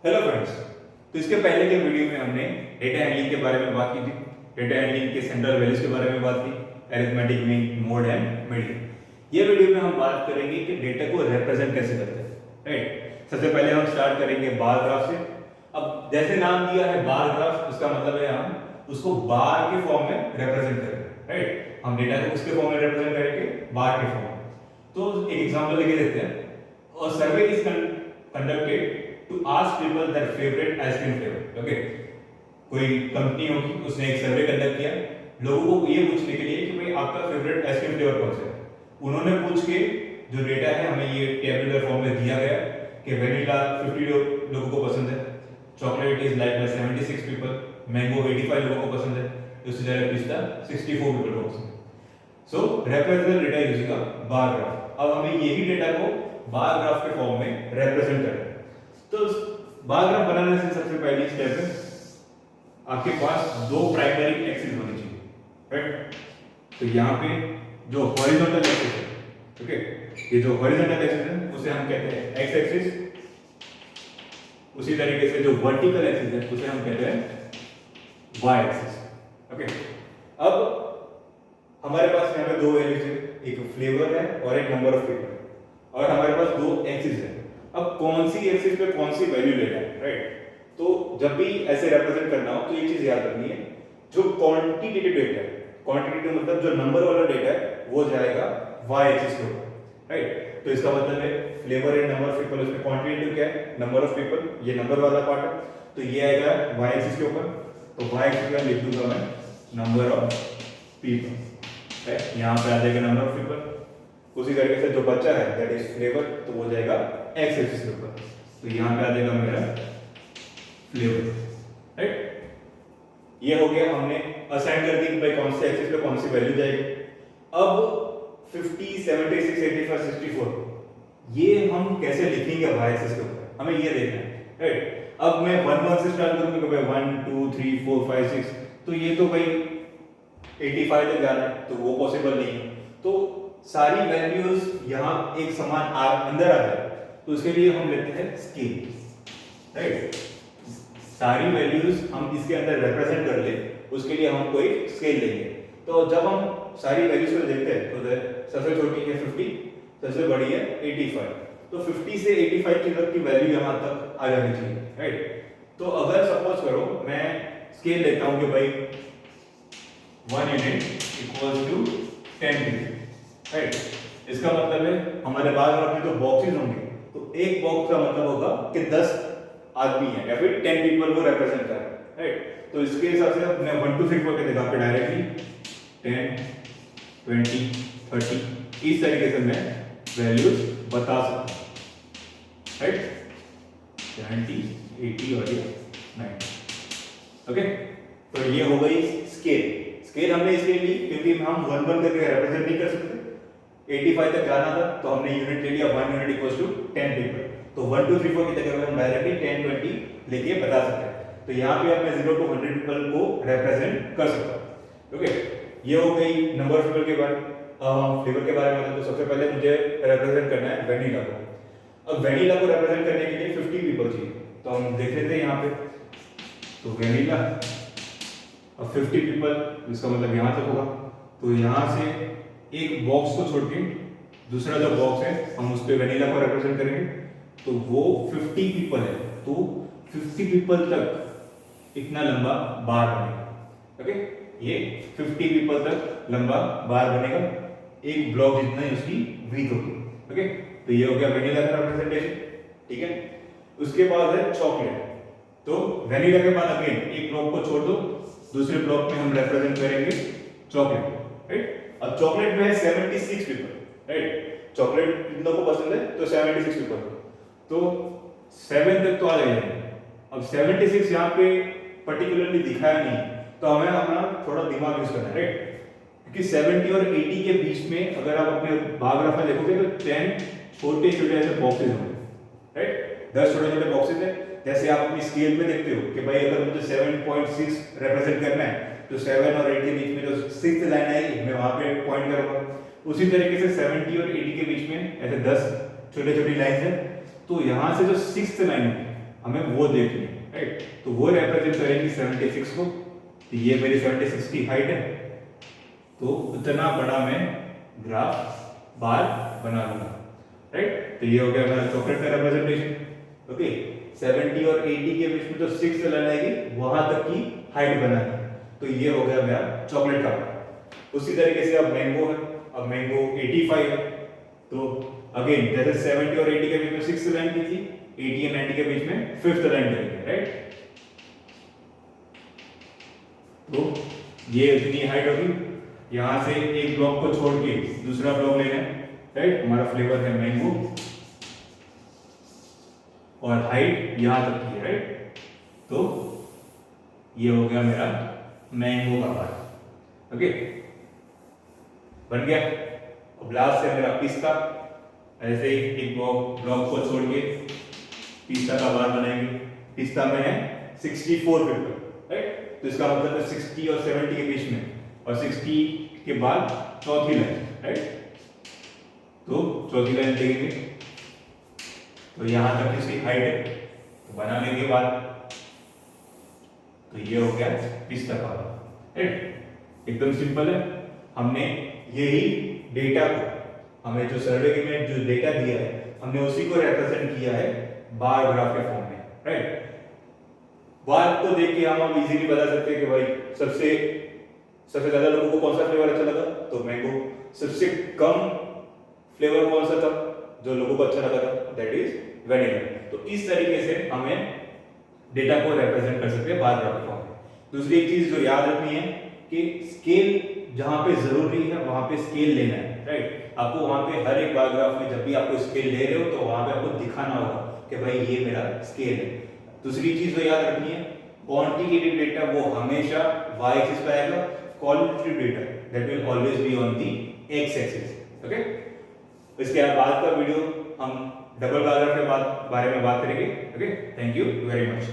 Hello friends. तो इसके पहले के वीडियो में हमने डेटा हैंडलिंग के बारे में बात की थी। डेटा हैंडलिंग के सेंट्रल वैल्यूज के बारे में बात की, arithmetic mean, mode and median. ये वीडियो में हम बात करेंगे कि डेटा को रिप्रेजेंट कैसे करते हैं। राइट, सबसे पहले हम स्टार्ट करेंगे बार ग्राफ से। अब जैसे नाम दिया है बार ग्राफ, उसका मतलब है हम उसको बार के फॉर्म में रिप्रेजेंट करेंगे। राइट, हम डेटा को उसके फॉर्म में रिप्रेजेंट करेंगे, बार के फॉर्म में। तो एक एग्जांपल लेके देखते हैं। A survey is conducted to ask people their favorite ice cream flavor. Okay, कोई कंपनी होगी, उसने एक सर्वे कंडक्ट किया लोगों को ये पूछने के लिए कि भाई आपका फेवरेट आइसक्रीम फ्लेवर कौन सा है। उन्होंने पूछ के जो डेटा है हमें ये टेबुलर फॉर्म में दिया गया कि वेनिला 50 लोगों को पसंद है, chocolate is like by 76 people, mango 85 लोगों को पसंद है, उससे ज़्यादा पिस्ता 64 पीपल को पसंद है। So represent data using a bar graph. अब हमें यही डेटा को बार ग्राफ के फॉर्म में रिप्रेजेंट करना है। तो बार ग्राफ बनाने से सबसे पहली स्टेप है आपके पास दो प्राइमरी एक्सिस होनी चाहिए। राइट, तो यहाँ पे जो हॉरिजॉन्टल एक्सिस है, ओके, ये जो हॉरिजॉन्टल एक्सिस है उसे हम कहते हैं एक्स एक्सिस। उसी तरीके से जो वर्टिकल एक्सिस है उसे हम कहते हैं वाई एक्सिस। ओके, अब हमारे पास यहाँ पे दो वैल्यूज है, एक फ्लेवर है और एक नंबर ऑफ पीपल, और हमारे पास दो एक्सिस है। अब कौन सी एक्सिस पे कौन सी वैल्यू लेना है। राइट, तो जब भी ऐसे रिप्रेजेंट करना हो तो एक चीज याद रखनी है, जो क्वांटिटेटिव डेटा है, क्वांटिटेटिव मतलब जो नंबर वाला डेटा है वो जाएगा वाई एक्सिस के ऊपर। राइट, तो इसका मतलब है flavour and number of people, उसमें क्वांटिटेटिव क्या है, नंबर ऑफ पीपल, ये नंबर वाला पार्ट है, तो ये आएगा वाई एक्सिस के ऊपर। तो वाई एक्सिस पे लिख दूंगा मैं नंबर ऑफ पीपल। राइट, यहाँ पे आ जाएगा नंबर ऑफ पीपल। उसी तरीके से जो बच्चा है दैट इज फ्लेवर, तो वो जाएगा एक्स एक्सिस के ऊपर, तो यहाँ पे आ जाएगा मेरा फ्लेवर। राइट, ये हो गया, हमने असाइन कर दी कि भाई कौन से एक्सिस पे कौन सी वैल्यू जाएगी। अब 50, 76, 85, 64 ये हम कैसे लिखेंगे वाई एक्सिस के ऊपर, हमें ये देखना है। राइट, अब मैं 1 1 से स्टार्ट करूंगा कि भाई 1 2 3 4 5 6, तो ये तो भाई 85 तक जाना है, तो वो पॉसिबल नहीं है। तो सारी वैल्यूज यहां एक समान अंदर आ जाए, तो उसके लिए हम लेते हैं स्केल। राइट, सारी वैल्यूज हम इसके अंदर रिप्रेजेंट कर ले, उसके लिए हम कोई स्केल लेंगे। तो जब हम सारी वैल्यूज को देखते हैं तो सबसे छोटी है 50, सबसे बड़ी है 85, तो 50 से 85 तक की वैल्यू यहां तक आ जानी चाहिए। राइट, तो अगर सपोज करो मैं स्केल लेता हूं कि भाई 1 unit equals to 10 unit. Right, इसका मतलब है हमारे बार ग्राफ में जो बॉक्सेस होंगे, तो एक बॉक्स का मतलब होगा कि 10 आदमी है या फिर 10 पीपल को रिप्रेजेंट कर रहा है। राइट, तो इसके हिसाब से मैं 1 2 3 4 के जगह पे डायरेक्टली 10 20 30 इस तरीके से मैं वैल्यूज बता सकता हूं। राइट, 70 80 और ये 90। ओके, तो ये हो गई स्केल। स्केल हमने इसलिए ली क्योंकि हम 1 1 करके रिप्रेजेंट नहीं कर सकते, 85 तक जाना था, तो हमने यूनिट ले लिया 1 यूनिट इक्वल्स टू 10 पीपल। तो 1 2 3 4 की जगह पे हम डायरेक्टली 10 20 लेके बता सकते हैं। तो यहाँ पे अब मैं 0 to 100 पीपल को रिप्रेजेंट कर सकता हूँ। ओके, ये हो गई नंबर ऑफ पीपल के बारे में। फ्लेवर के बारे में तो सबसे पहले मुझे रिप्रेजेंट करना है वेनिला को। अब वेनिला को रिप्रेजेंट करने के लिए 50 पीपल चाहिए, तो हम देख लेते हैं यहाँ पे। तो वेनिला अब 50 पीपल, इसका मतलब यहाँ तक होगा, तो यहाँ से एक बॉक्स को छोड़ के दूसरा जो बॉक्स है हम उस पे वेनिला को रिप्रेजेंट करेंगे, तो वो 50 पीपल है, तो 50 पीपल तक इतना लंबा बार बनेगा। ओके, ये 50 पीपल तक लंबा बार बनेगा, एक ब्लॉक जितना ही उसकी विड्थ होगी। ओके, तो ये हो गया वेनिला का रिप्रेजेंटेशन। ठीक है, उसके बाद है चॉकलेट। तो वेनिला के बाद अगेन एक ब्लॉक को छोड़ दो, दूसरे ब्लॉक में हम रिप्रेजेंट करेंगे चॉकलेट। राइट, अब चॉकलेट में है 76 पीपल। राइट, चॉकलेट जिन लोगों को पसंद है तो 76 पीपल, तो 7 तक तो आ जाएंगे। अब 76 यहाँ पे पर्टिकुलरली दिखाया नहीं, तो हमें अपना थोड़ा दिमाग यूज करना है। राइट, क्योंकि 70 और 80 के बीच में अगर आप अपने बार ग्राफ में देखोगे तो 10 छोटे छोटे ऐसे बॉक्सेस होंगे। राइट, 10 छोटे छोटे बॉक्सेस है। जैसे आप अपनी स्केल में देखते हो कि भाई अगर मुझे 7.6 रिप्रेजेंट करना है, तो 7 और 8 के बीच में जो 6th लाइन आएगी मैं वहां पे पॉइंट करूंगा। उसी तरीके से 70 और 80 के बीच में ऐसे 10 छोटी छोटी लाइन है, तो यहां से जो 6th लाइन है हमें वो देखनी है, राइट। तो वो रिप्रेजेंट करेंगे 76 को, तो ये मेरी 76 की हाइट है, तो उतना बड़ा मैं ग्राफ बार बना लूंगा, राइट। तो ये हो गया मेरा चॉकलेट का रिप्रेजेंटेशन। ओके, 70 और 80 के बीच में जो 6 लाइन आएगी वहां तक की हाइट बनानी है, तो ये हो गया मेरा चॉकलेट का पार्ट। उसी तरीके से अब मैंगो है, अब मैंगो 85 है, तो अगेन जैसे 70 और 80 के बीच में 6 लाइन की थी, 80 और 90 के बीच में 5th लाइन करेंगे, राइट। तो ये इतनी हाइट होगी, यहां से एक ब्लॉक को छोड़ के दूसरा ब्लॉक लेना है, राइट। हमारा फ्लेवर है मैंगो और हाइट यहां तक की है, राइट। तो ये हो गया मेरा मैंगो का पार्ट। ओके, बन गया। अब लास्ट है मेरा पिस्ता, ऐसे ही एक ब्लॉक को छोड़ के पिस्ता का बार बनाएंगे। पिस्ता में है 64 पेपर, राइट। तो इसका मतलब है 60 और 70 के बीच में, और 60 के बाद चौथी लाइन, राइट। तो चौथी लाइन देखेंगे, तो यहां तक इसकी हाइट है, तो बनाने के बाद तो ये हो गया पिस्ता का बार, राइट। एकदम सिंपल है। हमने यही डेटा को, हमें जो सर्वे में जो डेटा दिया है, हमने उसी को रिप्रेजेंट किया है बार ग्राफ के फॉर्म में, राइट। बार को देख के हम इजीली बता सकते हैं कि भाई सबसे ज्यादा लोगों को कौन सा फ्लेवर अच्छा लगा, तो मैंगो। सबसे कम फ्लेवर कौन सा था जो लोगों को अच्छा लगा था, दैट इज वेनिला। तो इस तरीके से हमें डेटा को रिप्रेजेंट कर सकते हैं बार ग्राफ के फॉर्म में। दूसरी एक चीज जो याद रखनी है कि स्केल जहां पे जरूरी है वहां पे स्केल लेना है, राइट। आपको वहां पे हर एक बार ग्राफ में जब भी आपको स्केल ले रहे हो तो वहां पे आपको दिखाना होगा कि भाई ये मेरा स्केल है। दूसरी चीज जो याद रखनी है, क्वांटिटेटिव डेटा वो हमेशा y एक्सिस पे आएगा, qualitative data that will always be on the x axis. Okay, इसके बाद का वीडियो हम डबल बार ग्राफ के बारे में बात करेंगे। Okay, thank you very much.